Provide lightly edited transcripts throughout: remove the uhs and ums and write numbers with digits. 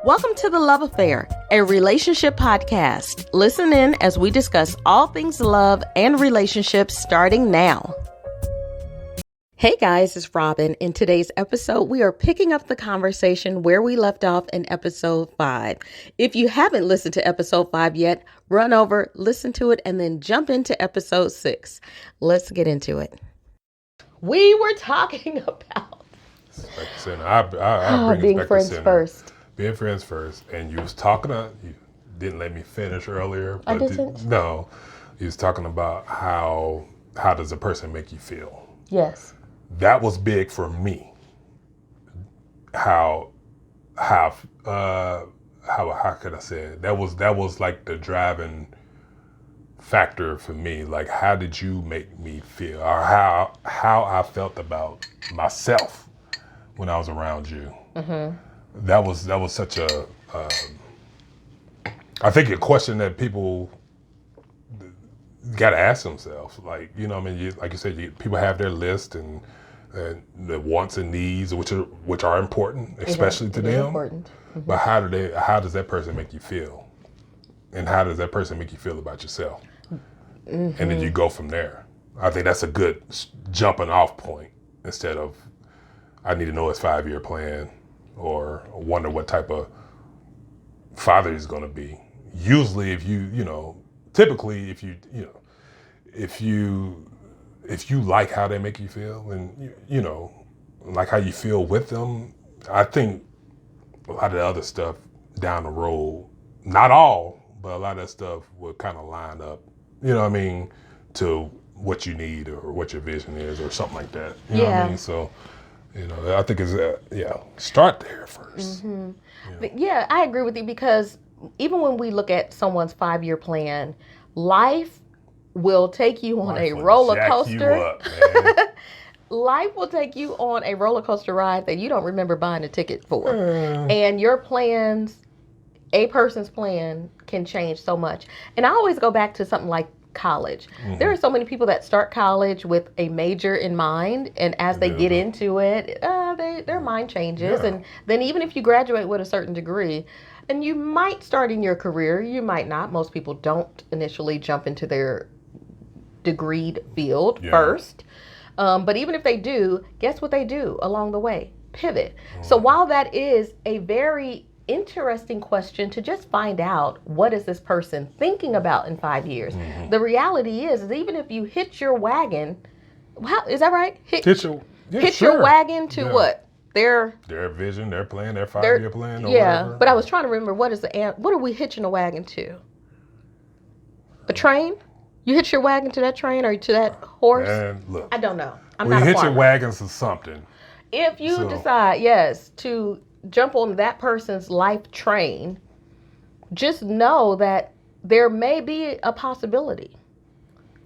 Welcome to The Love Affair, a relationship podcast. Listen in as we discuss all things love and relationships starting now. Hey guys, it's Robin. In today's episode, we are picking up the conversation where we left off in episode 5. If you haven't listened to episode 5 yet, run over, listen to it, and then jump into episode 6. Let's get into it. We were talking about being friends first. Being friends first, and you was talking you didn't let me finish earlier. I didn't? No, you was talking about how does a person make you feel? Yes. That was big for me. How could I say it? That was like the driving factor for me. Like, how did you make me feel, or how I felt about myself when I was around you? Mm-hmm. That was such a, I think a question that people got to ask themselves. Like, you know, I mean, like you said, people have their list and the wants and needs, which are important, especially to them. Important. Mm-hmm. But how does that person make you feel? And how does that person make you feel about yourself? Mm-hmm. And then you go from there. I think that's a good jumping off point, instead of, I need to know his 5-year plan, or wonder what type of father he's going to be. Usually, if typically, if you like how they make you feel, and like how you feel with them, I think a lot of the other stuff down the road, not all, but a lot of that stuff will kind of line up, to what you need or what your vision is or something like that. You know what I mean? So, I think it's, start there first. Mm-hmm. Yeah, I agree with you, because even when we look at someone's 5-year plan, life will take you on a roller coaster. Life will take you on a roller coaster ride that you don't remember buying a ticket for. And your plans, a person's plan, can change so much. And I always go back to something like college. Mm-hmm. There are so many people that start college with a major in mind, and as they get into it, their mind changes. Yeah. And then even if you graduate with a certain degree, and you might start in your career, you might not. Most people don't initially jump into their degreed field first. But even if they do, guess what they do along the way? Pivot. Mm-hmm. So while that is a very interesting question to just find out, what is this person thinking about in 5 years? Mm-hmm. The reality is even if you hitch your wagon, is that right? Hitch your wagon to what? Their vision, their plan, their 5-year plan, or whatever. But I was trying to remember, what are we hitching a wagon to? A train? You hitch your wagon to that train or to that horse? Man, look, I don't know. I'm not a farmer. You hitch your wagons to something. If you decide, to jump on that person's life train, just know that there may be a possibility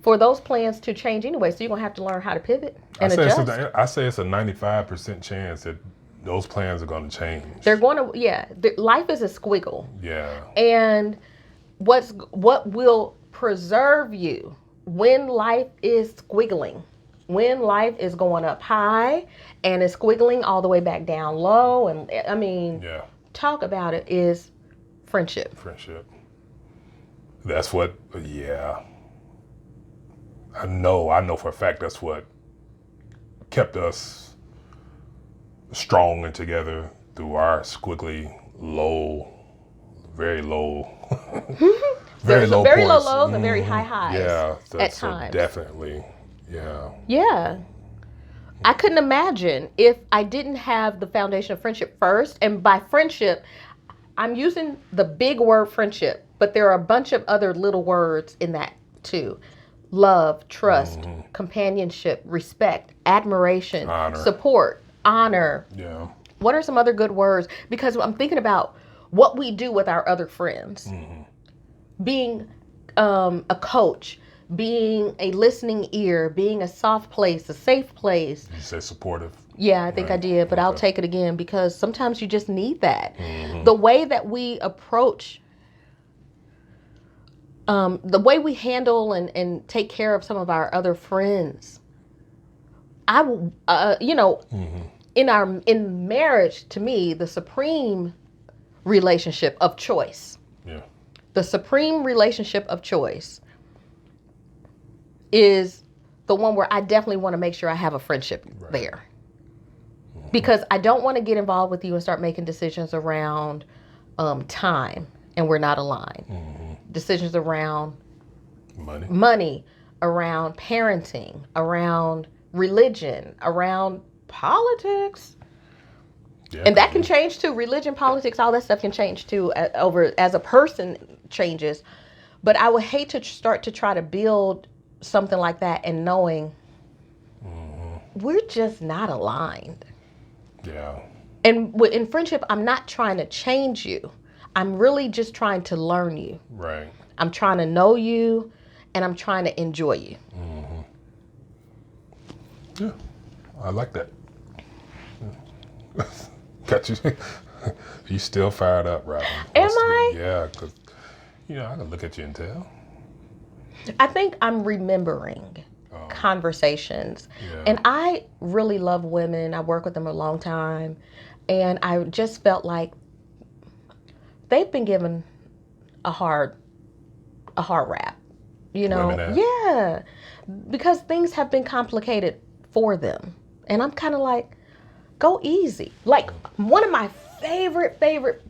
for those plans to change anyway. So you're going to have to learn how to pivot and adjust. I say it's a 95% chance that those plans are going to change. They're going to, life is a squiggle. Yeah. And what will preserve you when life is squiggling, when life is going up high and is squiggling all the way back down low, and talk about it, is friendship. That's what, I know for a fact that's what kept us strong and together through our squiggly, low, very low, very low lows and very high highs. Yeah, at times. Definitely. Yeah. Yeah. I couldn't imagine if I didn't have the foundation of friendship first. And by friendship, I'm using the big word friendship, but there are a bunch of other little words in that too. Love, trust, companionship, respect, admiration, support, honor. Yeah. What are some other good words? Because I'm thinking about what we do with our other friends. Mm-hmm. Being a coach, being a listening ear, being a soft place, a safe place. Did you say supportive? Yeah, I think I did, but I'll take it again, because sometimes you just need that. Mm-hmm. The way that we approach, the way we handle and take care of some of our other friends. In marriage, to me, the supreme relationship of choice. Yeah. The supreme relationship of choice is the one where I definitely want to make sure I have a friendship there. Because I don't want to get involved with you and start making decisions around time and we're not aligned. Decisions around money, around parenting, around religion, around politics. Yeah, and that can change too. Religion, politics, all that stuff can change too over as a person changes. But I would hate to start to try to build something like that and knowing we're just not aligned. Yeah. And in friendship, I'm not trying to change you. I'm really just trying to learn you. Right. I'm trying to know you, and I'm trying to enjoy you. Yeah, I like that. Got you. You still fired up, Robin. Am I? Yeah, because, I can look at you and tell. I think I'm remembering conversations. Yeah. And I really love women. I work with them a long time. And I just felt like they've been given a hard rap. Yeah. Because things have been complicated for them. And I'm kind of like, go easy. Like, one of my favorite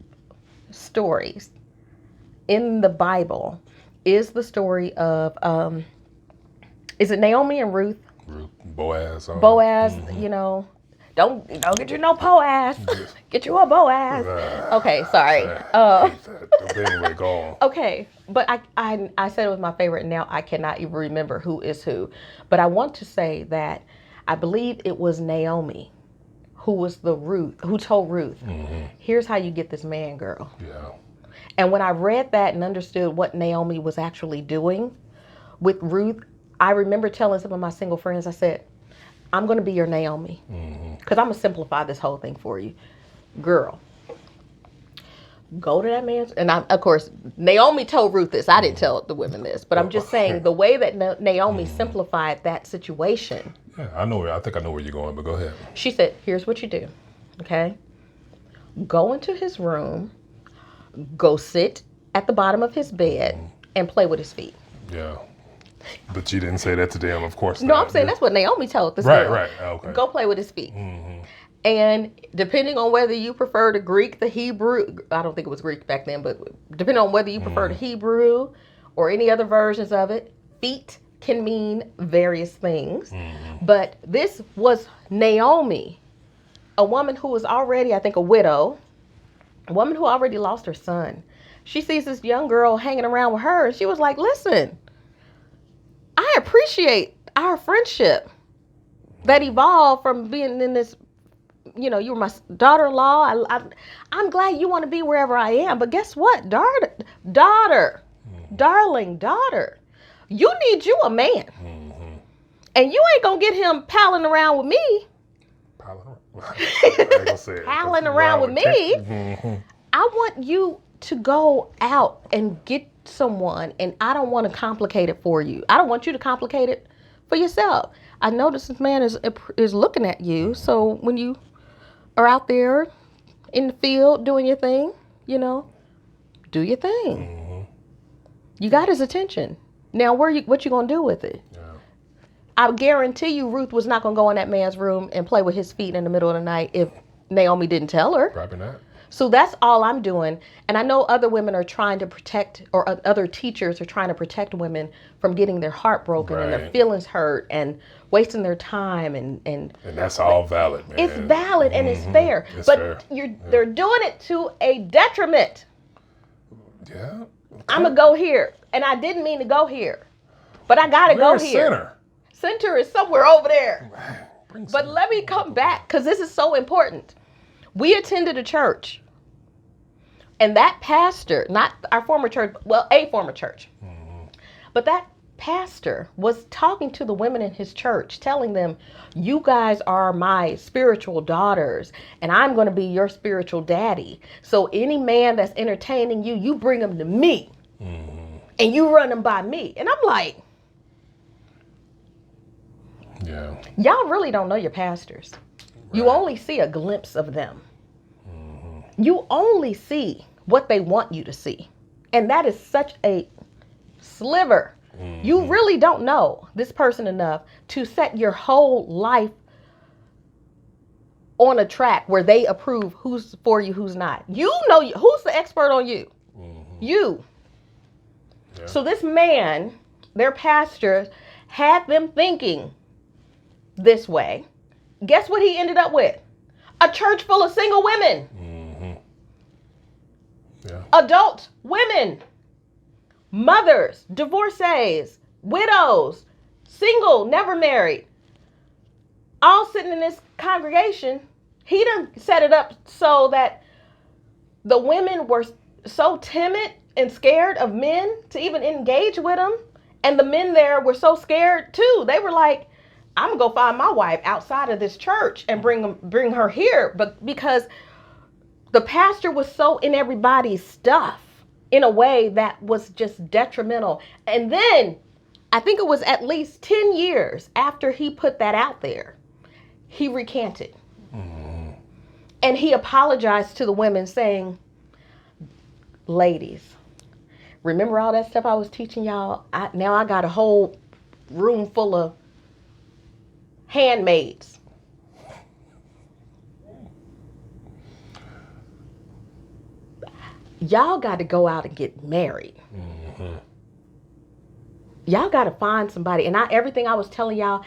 stories in the Bible is the story of, is it Naomi and Ruth? Boaz. Boaz, don't get you no Boaz. Get you a Boaz. Okay, sorry. Anyway, go on. Okay, but I said it was my favorite. Now I cannot even remember who is who. But I want to say that I believe it was Naomi who told Ruth, here's how you get this man, girl. Yeah. And when I read that and understood what Naomi was actually doing with Ruth, I remember telling some of my single friends, I said, I'm going to be your Naomi. Because I'm going to simplify this whole thing for you. Girl, go to that man's. And of course, Naomi told Ruth this. I didn't tell the women this. But I'm just saying the way that Naomi simplified that situation. Yeah, I think I know where you're going, but go ahead. She said, here's what you do. Okay? Go into his room. Go sit at the bottom of his bed and play with his feet. Yeah. But you didn't say that to them, of course. No, I'm saying that's what Naomi told this girl. Right. Okay. Go play with his feet. And depending on whether you prefer the Greek, the Hebrew, I don't think it was Greek back then, but depending on whether you prefer the Hebrew or any other versions of it, feet can mean various things. But this was Naomi, a woman who was already, I think, a widow, a woman who already lost her son. She sees this young girl hanging around with her, and she was like, listen, I appreciate our friendship that evolved from being in this, you were my daughter-in-law. I'm glad you want to be wherever I am. But guess what? Daughter, darling daughter, you need you a man. And you ain't going to get him palling around with me. Palling around with me. I want you to go out and get someone, and I don't want to complicate it for you. I don't want you to complicate it for yourself. I notice this man is looking at you, so when you are out there in the field doing your thing, do your thing. You got his attention. Now, what you gonna do with it? Yeah. I guarantee you, Ruth was not gonna go in that man's room and play with his feet in the middle of the night if Naomi didn't tell her. Probably not. So that's all I'm doing. And I know other women are trying to protect, or other teachers are trying to protect women from getting their heart broken and their feelings hurt and wasting their time. And that's all valid, man. It's valid and it's fair. But they're doing it to a detriment. Yeah. Okay. I'm going to go here. And I didn't mean to go here. But I got to go here. Center is somewhere over there. But let me come back, because this is so important. We attended a church, and that pastor, not our former church, well, a former church, but that pastor was talking to the women in his church, telling them, you guys are my spiritual daughters, and I'm going to be your spiritual daddy. So any man that's entertaining you, you bring him to me, and you run him by me. And I'm like, y'all really don't know your pastors. You only see a glimpse of them. You only see what they want you to see. And that is such a sliver. You really don't know this person enough to set your whole life on a track where they approve who's for you, who's not. You know who's the expert on you. You. Yeah. So this man, their pastor, had them thinking this way. Guess what he ended up with? A church full of single women. Yeah. Adult women. Mothers, divorcees, widows, single, never married. All sitting in this congregation. He done set it up so that the women were so timid and scared of men to even engage with them. And the men there were so scared too. They were like, I'm gonna go find my wife outside of this church and bring her here. But because the pastor was so in everybody's stuff in a way that was just detrimental. And then I think it was at least 10 years after he put that out there, he recanted. And he apologized to the women saying, ladies, remember all that stuff I was teaching y'all? Now I got a whole room full of handmaids. Y'all got to go out and get married. Y'all got to find somebody. And everything I was telling y'all,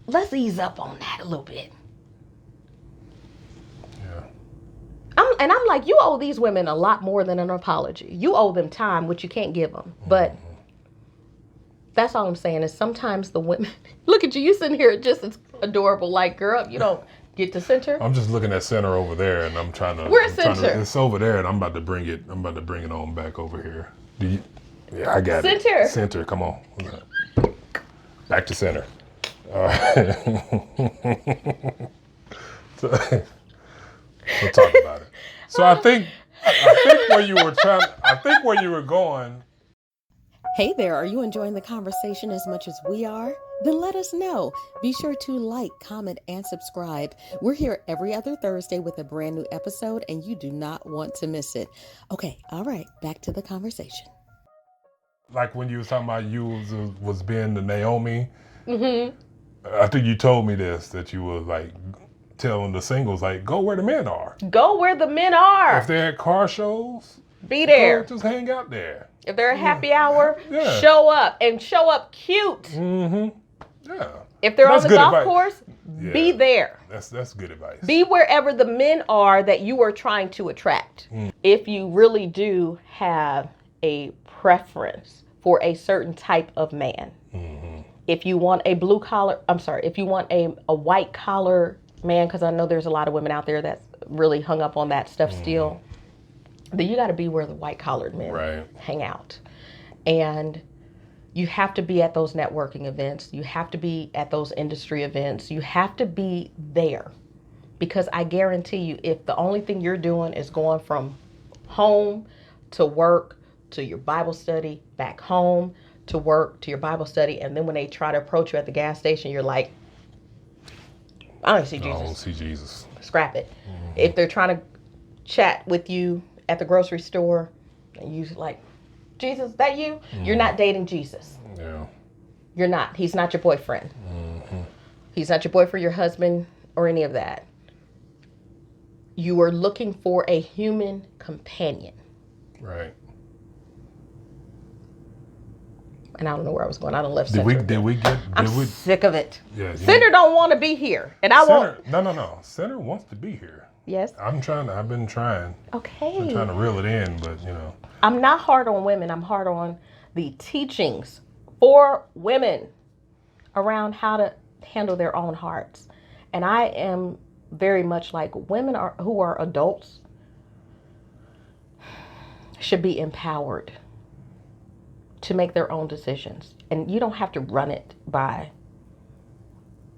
let's ease up on that a little bit. I'm like, you owe these women a lot more than an apology. You owe them time, which you can't give them. But that's all I'm saying is sometimes the women, look at you, you sitting here just as adorable, like, girl, you don't get to center. I'm just looking at center over there, and I'm trying to. Where's center? It's over there, and I'm about to bring it on back over here. Yeah, I got it. Center. Center, come on. Back to center. All right. We'll talk about it. So I think where you were going. Hey there, are you enjoying the conversation as much as we are? Then let us know. Be sure to like, comment, and subscribe. We're here every other Thursday with a brand new episode, and you do not want to miss it. Okay, all right, back to the conversation. Like when you was talking about you was being the Naomi. I think you told me this, that you were like telling the singles, like, go where the men are. Go where the men are. If they're at car shows, be there. Just hang out there. If they're a happy hour, show up and show up cute. Yeah. If they're on the golf course, be there. That's good advice. Be wherever the men are that you are trying to attract. If you really do have a preference for a certain type of man. If you want a if you want a white collar man, because I know there's a lot of women out there that's really hung up on that stuff still, then you got to be where the white collared men hang out. And you have to be at those networking events. You have to be at those industry events. You have to be there. Because I guarantee you, if the only thing you're doing is going from home to work to your Bible study, back home to work to your Bible study, and then when they try to approach you at the gas station, you're like, I don't see Jesus. I don't see Jesus. Scrap it. If they're trying to chat with you at the grocery store, and you like, Jesus, that you? You're not dating Jesus. Yeah. You're not. He's not your boyfriend. He's not your boyfriend, your husband, or any of that. You are looking for a human companion. Right. And I don't know where I was going. I don't left center. I'm sick of it. Yeah, center don't want to be here. And I won't. No. Center wants to be here. Yes. I've been trying. Okay. I'm trying to reel it in, but I'm not hard on women. I'm hard on the teachings for women around how to handle their own hearts. And I am very much like women who are adults should be empowered to make their own decisions. And you don't have to run it by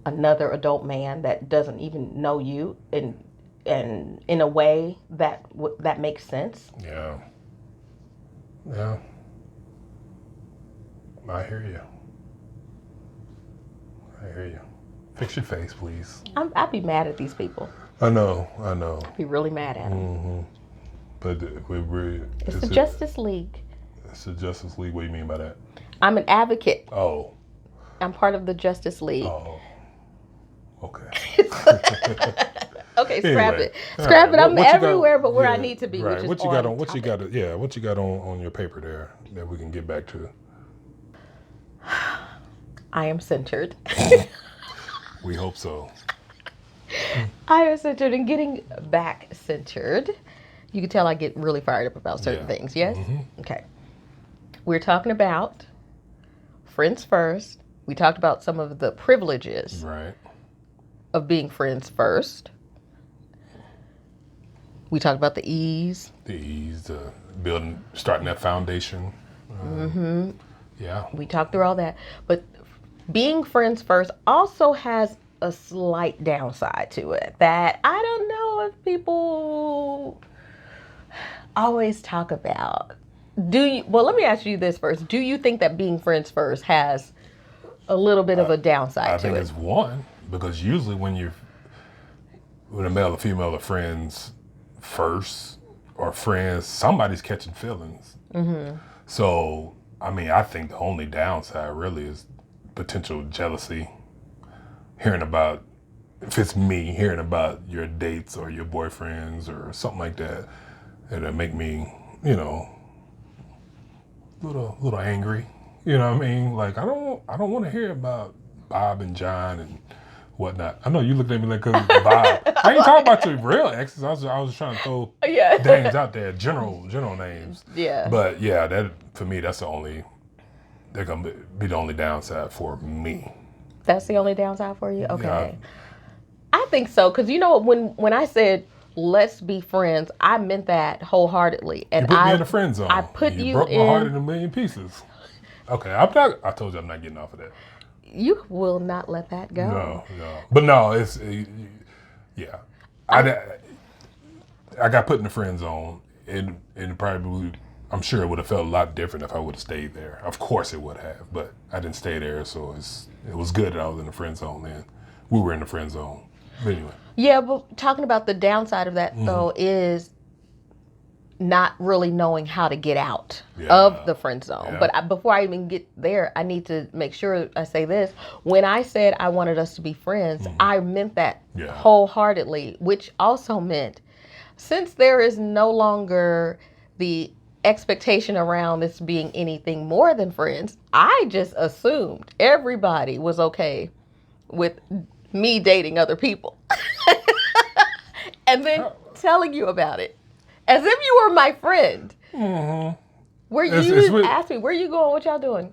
another adult man that doesn't even know you and in a way that makes sense. Yeah. I hear you. Fix your face, please. I'd be mad at these people. I know. Be really mad at him. Mm-hmm. But It's the Justice League. It's the Justice League. What do you mean by that? I'm an advocate. Oh. I'm part of the Justice League. Oh. Okay. Okay, scrap it. Scrap it. I'm everywhere but where I need to be, right. which is what you got on your paper there that we can get back to? I am centered. We hope so. I am centered, and getting back centered. You can tell I get really fired up about certain things, yes? Mm-hmm. Okay. We're talking about friends first. We talked about some of the privileges of being friends first. We talked about the ease. Starting that foundation. Mm-hmm. Yeah. We talked through all that. But being friends first also has a slight downside to it that I don't know if people always talk about. Well, let me ask you this first. Do you think that being friends first has a little bit of a downside to it? I think it's one, because usually when a male or female are friends first or friends, somebody's catching feelings. Mm-hmm. So, I think the only downside really is potential jealousy. If it's me, hearing about your dates or your boyfriends or something like that, it'll make me, little angry. You know what I mean? Like, I don't want to hear about Bob and John and whatnot. I know you looked at me like, cause Bob. I ain't talking about your real exes. I was trying to throw names out there, general names. Yeah. But yeah, that for me, they're gonna be the only downside for me. That's the only downside for you? Okay. Yeah. I think so, because when I said let's be friends, I meant that wholeheartedly. And you put me in the friend zone. I put you broke my heart in a million pieces. Okay, I told you I'm not getting off of that. You will not let that go. No. But no, it's yeah. I got put in the friend zone, and probably I'm sure it would have felt a lot different if I would have stayed there. Of course it would have, but I didn't stay there, so it was good that I was in the friend zone then. We were in the friend zone. But anyway. Yeah, but talking about the downside of that, though, is not really knowing how to get out of the friend zone. Yeah. But before I even get there, I need to make sure I say this. When I said I wanted us to be friends, I meant that wholeheartedly, which also meant since there is no longer the expectation around this being anything more than friends, I just assumed everybody was okay with me dating other people. And then telling you about it. As if you were my friend. Mm-hmm. Asked me, where you going? What y'all doing?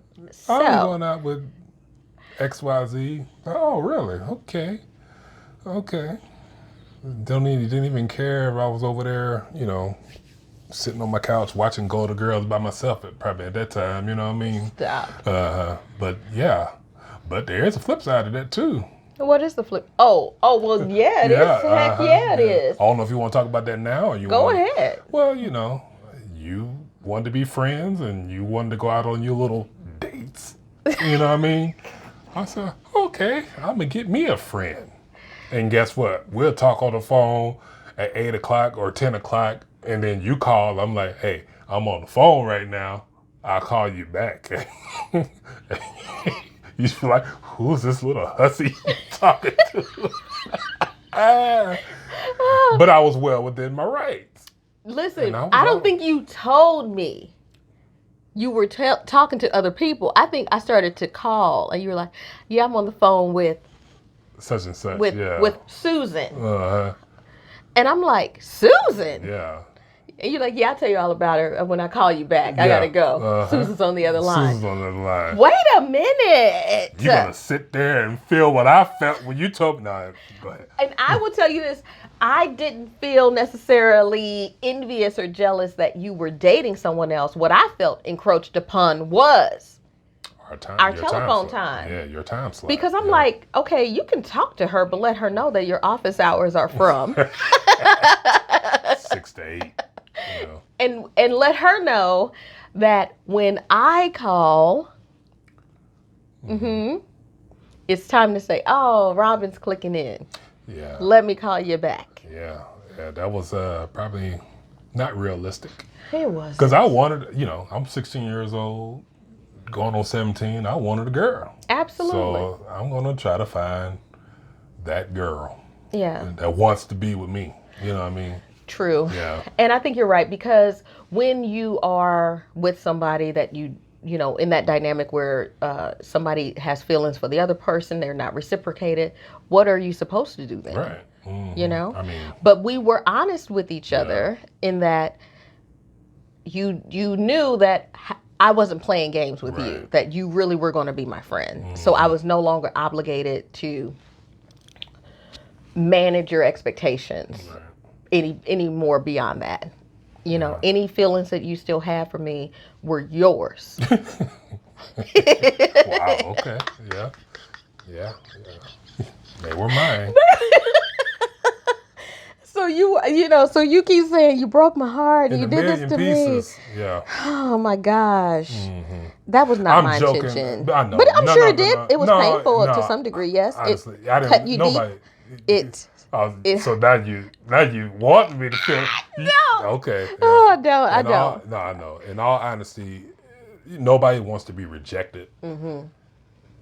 I'm going out with XYZ. Oh, really? Okay. Didn't even care if I was over there, sitting on my couch watching Golden Girls by myself probably at that time, you know what I mean? Stop. But yeah. But there is a flip side of that too. What is the flip? Oh, well, yeah, it is. Heck yeah, it is. I don't know if you want to talk about that now or you Go ahead. Well, you wanted to be friends and you wanted to go out on your little dates. You know what I mean? I said, okay, I'm going to get me a friend. And guess what? We'll talk on the phone at 8 o'clock or 10 o'clock, and then you call. I'm like, hey, I'm on the phone right now. I'll call you back. You feel like, who's this little hussy talking to? But I was well within my rights. Listen, I don't think you told me you were talking to other people. I think I started to call, and you were like, yeah, I'm on the phone with such and such, with Susan. And I'm like, Susan? Yeah. And you're like, yeah, I'll tell you all about her when I call you back. I gotta go. Susan's on the other line. Wait a minute. You're gonna sit there and feel what I felt when you told me. No, go ahead. And I will tell you this. I didn't feel necessarily envious or jealous that you were dating someone else. What I felt encroached upon was our telephone time. Yeah, your time slot. Because I'm like, okay, you can talk to her, but let her know that your office hours are from 6 to 8. And let her that when I call, it's time to say, oh, Robin's clicking in. Yeah. Let me call you back. Yeah, that was probably not realistic. It was. Because I wanted, I'm 16 years old, going on 17. I wanted a girl. Absolutely. So I'm gonna try to find that girl. Yeah. That wants to be with me. You know what I mean? True. Yeah. And I think you're right, because when you are with somebody that in that dynamic where somebody has feelings for the other person, they're not reciprocated, what are you supposed to do then? Right. Mm-hmm. I mean, but we were honest with each other in that you knew that I wasn't playing games with you, that you really were going to be my friend. Mm-hmm. So I was no longer obligated to manage your expectations any more beyond that. Any feelings that you still have for me were yours. Wow. Okay. Yeah. They were mine. So so you keep saying you broke my heart and you did this to pieces. Me. Yeah. Oh my gosh. Mm-hmm. That was not my intention. I know. But I'm sure it did. It was painful to some degree. Yes. Honestly, I didn't. Cut you deep. So now you want me to feel. No. Okay. Yeah. Oh, I don't. No, I know. In all honesty, nobody wants to be rejected. Mm-hmm.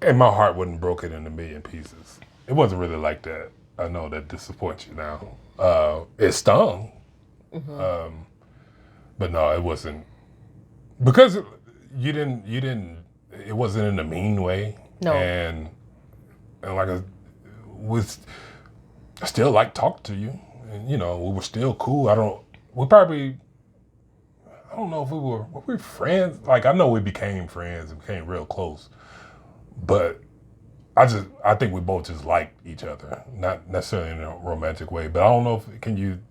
And my heart wasn't broken in a million pieces. It wasn't really like that. I know that disappoints you now. It stung. Mm-hmm. But no, it wasn't. Because you didn't, it wasn't in a mean way. No. And like I still like talk to you. And, we were still cool. I don't know if were we friends? Like, I know we became friends and became real close. But I think we both just liked each other. Not necessarily in a romantic way. But I don't know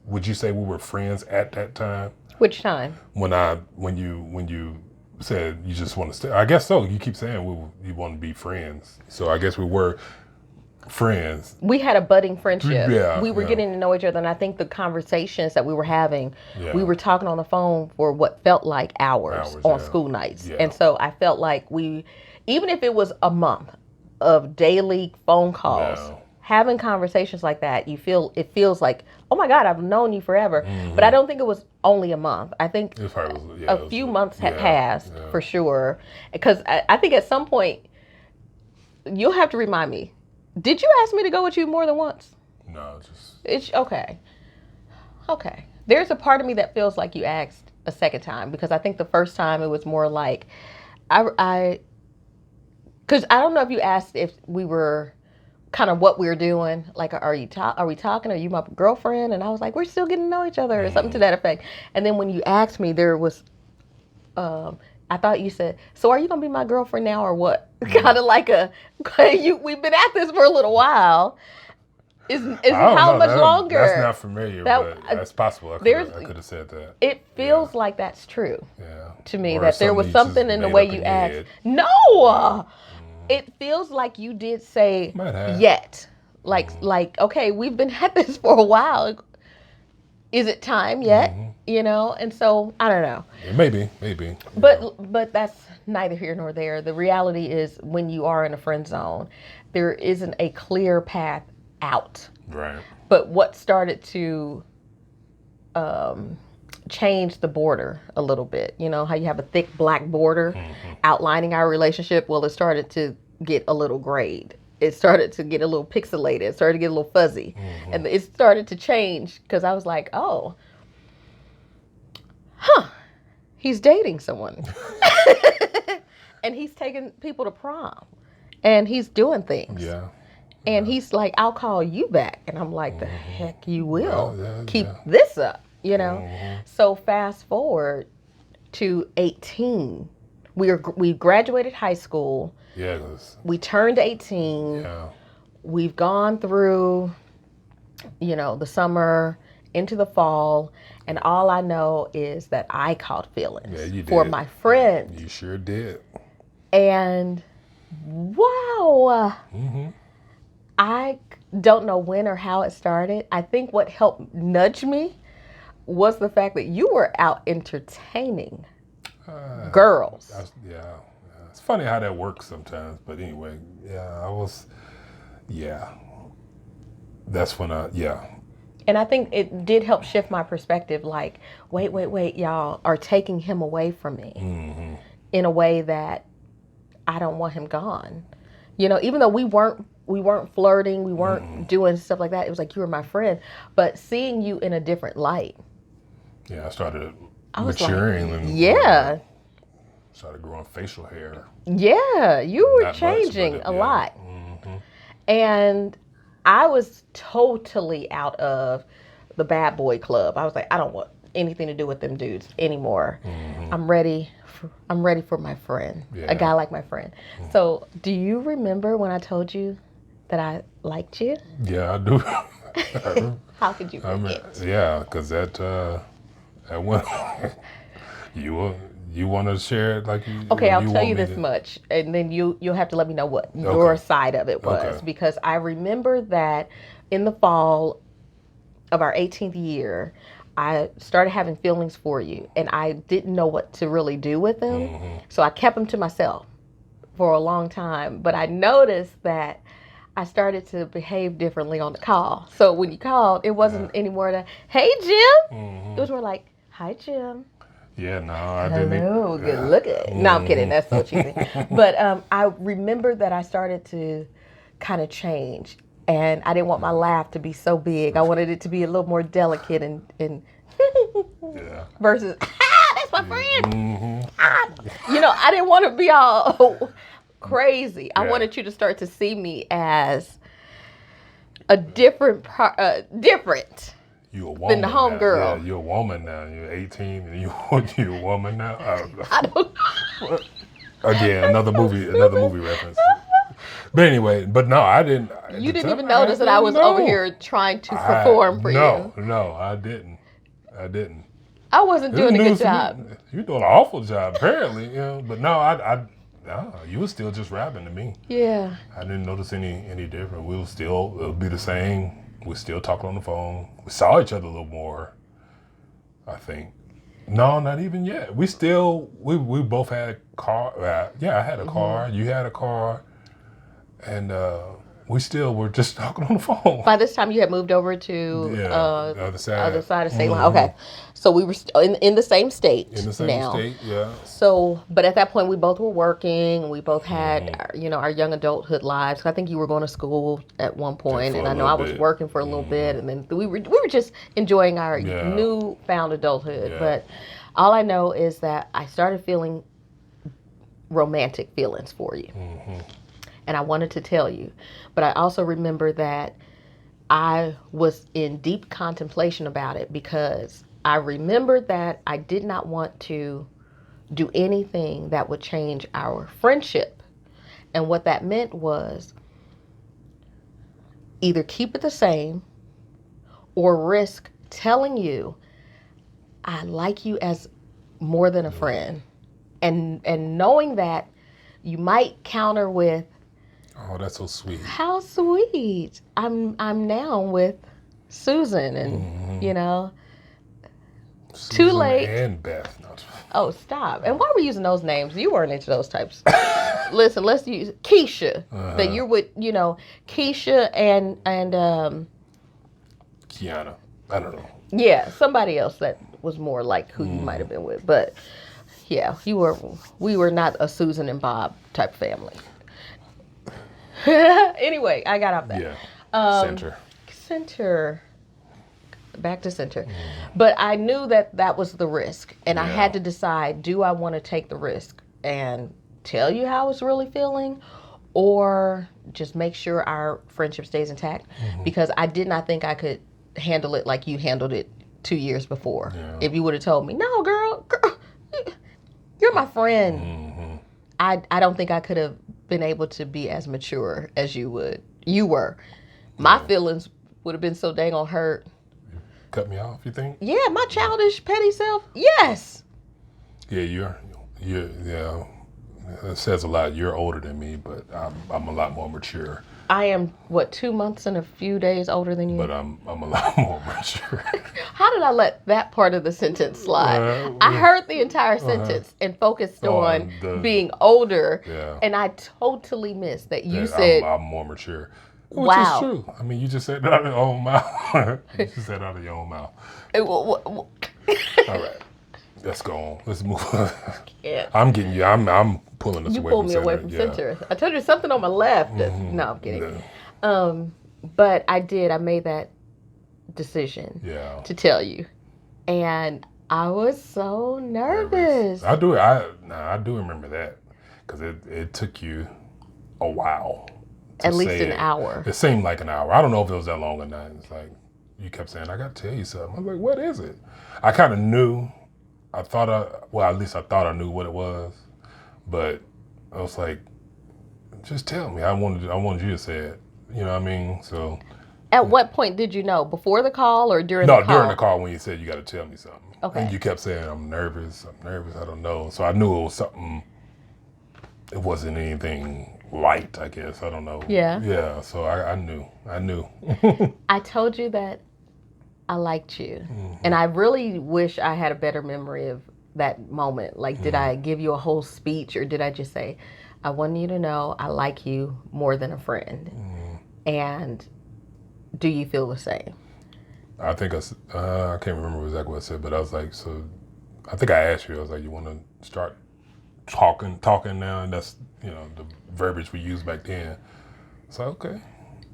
would you say we were friends at that time? Which time? When you said you just want to stay. I guess so. You keep saying you want to be friends. So I guess we were friends. We had a budding friendship. Yeah, we were getting to know each other, and I think the conversations that we were having, we were talking on the phone for what felt like hours on school nights. Yeah. And so I felt like even if it was a month of daily phone calls, having conversations like that, it feels like, oh my God, I've known you forever. Mm-hmm. But I don't think it was only a month. I think a few months had passed for sure. Because I think at some point, you'll have to remind me, did you ask me to go with you more than once? No, it's okay. Okay. There's a part of me that feels like you asked a second time, because I think the first time it was more like, because I don't know if you asked if we were kind of what we were doing. Like, are we talking? Are you my girlfriend? And I was like, we're still getting to know each other, or something to that effect. And then when you asked me, there was, I thought you said, so are you going to be my girlfriend now or what? Kind of like we've been at this for a little while. Is how much longer? That's not familiar, but that's possible. I could have said that. It feels like that's true to me, or that there was something in the way you asked. No! It feels like you did say yet. Like, okay, we've been at this for a while. Is it time yet? Mm-hmm. And so I don't know. Maybe. But that's neither here nor there. The reality is, when you are in a friend zone, there isn't a clear path out. Right. But what started to change the border a little bit, how you have a thick black border outlining our relationship? Well, it started to get a little grayed. It started to get a little pixelated. It started to get a little fuzzy. And it started to change, because I was like, oh, he's dating someone. And he's taking people to prom. And he's doing things. Yeah. And he's like, I'll call you back. And I'm like, the heck you will. Keep this up, So fast forward to 18. We graduated high school. Yeah. We turned 18. Yeah. We've gone through, the summer into the fall. And all I know is that I caught feelings for my friend. You sure did. And wow. I don't know when or how it started. I think what helped nudge me was the fact that you were out entertaining girls. It's funny how that works sometimes. But anyway, that's when And I think it did help shift my perspective. Like, wait, y'all are taking him away from me in a way that I don't want him gone. You know, even though we weren't flirting, we weren't doing stuff like that. It was like you were my friend, but seeing you in a different light. Yeah, I started I was maturing like, and yeah. Started growing facial hair. Yeah, you were Not changing much, a lot. And I was totally out of the bad boy club. I was like, I don't want anything to do with them dudes anymore. I'm ready for my friend, a guy like my friend. So, do you remember when I told you that I liked you? Yeah, I do. How could you forget? Yeah, because that one, you want to share it like you. Okay, I'll you tell want you me this to... much, and then you'll have to let me know what your side of it was, because I remember that in the fall of our 18th year, I started having feelings for you, and I didn't know what to really do with them, so I kept them to myself for a long time. But I noticed that I started to behave differently on the call. So when you called, it wasn't anymore the "Hey Jim," it was more like "Hi Jim." Yeah, no, I didn't. Hello, good looking. No, I'm kidding. That's so cheesy. But I remember that I started to kind of change, and I didn't want my laugh to be so big. I wanted it to be a little more delicate and versus that's my friend. You know, I didn't want to be all crazy. I wanted you to start to see me as a different. You a woman than the home now. girl. Yeah, you're a woman now. You're 18 and you're a woman now. I don't know. Again, another movie reference. But anyway, but no, I didn't. You didn't even notice that I was over here trying to perform for you. No, I didn't. I wasn't doing a good job. You're doing an awful job, apparently. You know, but no, you were still just rapping to me. Yeah. I didn't notice any different. It'll be the same. We still talk on the phone. We saw each other a little more, I think. No, not even yet. We both had a car. I had a car. You had a car. And we still were just talking on the phone. By this time, you had moved over to the other side of state line. Okay. So we were still in the same state In the same state, yeah. So, but at that point, we both were working. We both had, our young adulthood lives. I think you were going to school at one point, and I know I was working for a little bit, and then we were just enjoying our newfound adulthood. Yeah. But all I know is that I started feeling romantic feelings for you. And I wanted to tell you. But I also remember that I was in deep contemplation about it, because I remembered that I did not want to do anything that would change our friendship. And what that meant was either keep it the same or risk telling you I like you as more than a friend. And knowing that you might counter with, oh, that's so sweet. How sweet. I'm now with Susan, and Susan too late. And Beth. Oh, stop. And why were we using those names? You weren't into those types. Listen, let's use Keisha. That you're with, Keisha and Kiana. I don't know. Yeah, somebody else that was more like who you might have been with. But yeah, we were not a Susan and Bob type family. Anyway, I got off that. Yeah. Center. Back to center. But I knew that was the risk. And I had to decide, do I want to take the risk and tell you how I was really feeling, or just make sure our friendship stays intact? Because I did not think I could handle it like you handled it 2 years before. Yeah. If you would have told me, no, girl, you're my friend. I don't think I could have been able to be as mature as you were. My feelings would have been so dang on hurt. Cut me off, you think? Yeah, my childish, petty self. Yes. Yeah, you're. Yeah, it says a lot. You're older than me, but I'm a lot more mature. I am 2 months and a few days older than you. But I'm a lot more mature. How did I let that part of the sentence slide? I heard the entire sentence and focused on being older, and I totally missed that you said I'm more mature. Which is true. I mean, you just said it out of your own mouth. You just said it out of your own mouth. All right. Let's go on. Let's move on. I'm getting you. I'm pulling us away from center. You pulled me away from center. I told you something on my left. No, I'm kidding. But I did. I made that decision to tell you. And I was so nervous. I do remember that. Because it took you a while. At least an hour. It seemed like an hour. I don't know if it was that long or not. It's like, you kept saying, I got to tell you something. I was like, what is it? I kind of knew. At least I thought I knew what it was. But I was like, just tell me. I wanted you to say it. You know what I mean? So. At what point did you know? Before the call or during the call? No, during the call when you said you got to tell me something. Okay. And you kept saying, I'm nervous, I don't know. So I knew it was something, it wasn't anything light, I guess. I don't know. Yeah. Yeah, so I knew. I told you that I liked you. And I really wish I had a better memory of that moment. Like, did I give you a whole speech or did I just say, I want you to know I like you more than a friend? And do you feel the same? I think I can't remember exactly what I said, but I was like, so I think I asked you, I was like, you want to start talking now? And that's, the verbiage we used back then. So, okay.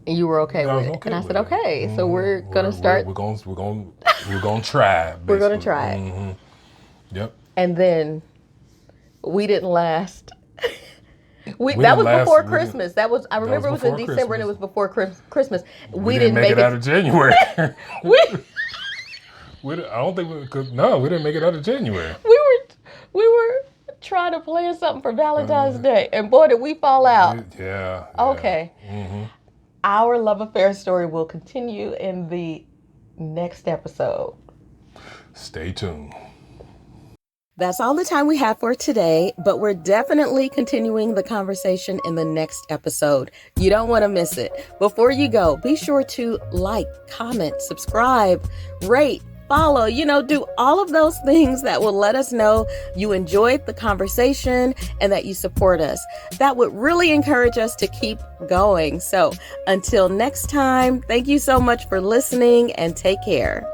And you were okay with it? Okay, and I said, okay, so we're going to start. We're going to try. Basically. We're going to try. Yep. And then we didn't last. That was before Christmas. I remember it was in December and it was before Christmas. We didn't make it out of January. I don't think we didn't make it out of January. We were trying to plan something for Valentine's Day, and boy, did we fall out. Yeah. Okay. Our love affair story will continue in the next episode. Stay tuned. That's all the time we have for today, but we're definitely continuing the conversation in the next episode. You don't want to miss it. Before you go, be sure to like, comment, subscribe, rate, follow, do all of those things that will let us know you enjoyed the conversation and that you support us. That would really encourage us to keep going. So until next time, thank you so much for listening and take care.